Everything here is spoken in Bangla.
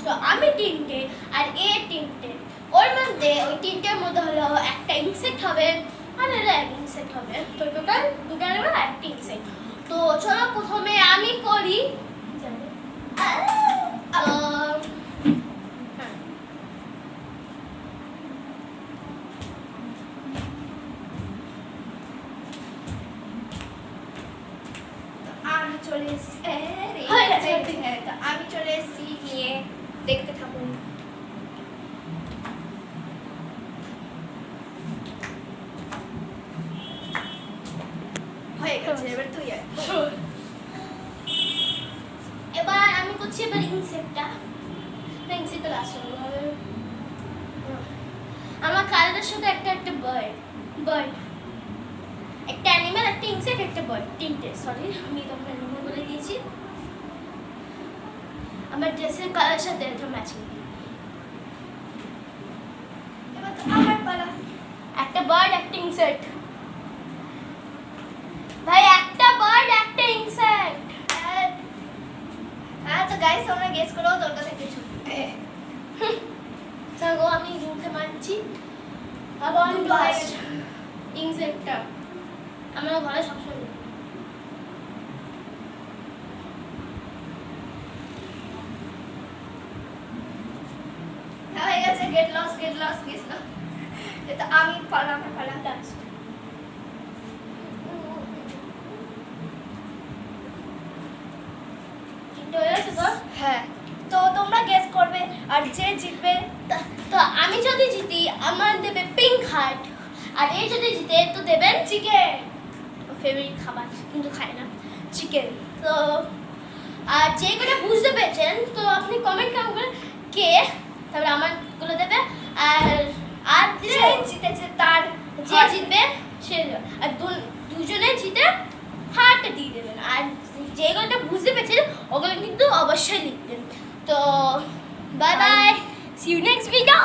তো আমি তিনটে আর এ তিনটে। ওর মধ্যে ওই তিনটের মধ্যে হলো একটা ইনসেক্ট হবে আর এটা এক ইনসেক্ট হবে, তো টোটাল দুটো অ্যানিমাল আর একটা ইনসেক্ট। তো চলো প্রথমে আমি করি। আমি চলে এসেছি নিয়ে, দেখতে থাকুন। হয়ে গেছে, এবার তুই আয়। এবার আমি করছি এবার ইনসেক্টটা। ইনসেক্টটা লাস্ট হবে। আমার কালারের সাথে একটা একটা বার্ড, একটা অ্যানিমাল, একটা ইনসেক্ট, একটা বার্ড, তিনটে। সরি আমি তখন অ্যানিমাল বলে দিয়েছি। আমার ড্রেসের কালারের সাথে এটা ম্যাচিং। এবার তো আমার পালা। একটা বার্ড, একটা ইনসেক্ট। ভাই একটা বার্ড, একটা ইনসেক্ট। আচ্ছা গাইস, তোমরা গেস করো তোর কাছে কিছু। দেখো আমি মুখে মানছি। আবার ইনসেক্টটা আমার ঘরে সবসময় দেখি। হয়ে গেছে, গেট লস। এটা আমি পালা, আমার পালা। লাস্ট তিনটে হয়ে গেছে তো? হ্যাঁ, তো তোমরা গেস করবে আর যে জিতবে তো আমি যদি জিতি আমার দেবে পিঙ্ক হার্ট, আর এই যদি জিতে তো দেবেন চিকেন, ফেভারিট খাবার কিন্তু খায় না চিকেন। তো আর যে কটা বুঝতে পেরেছেন তো আপনি কমেন্ট করবেন কে, তারপরে আমারগুলো দেবে। আর যে জিতেছে তার যে জিতবে সে, আর দুজনে জিতে হার্টটা দিয়ে দেবেন। আর যে কটা বুঝতে পেরেছেন ওগুলো কিন্তু অবশ্যই লিখবেন। তো bye bye, see you next video.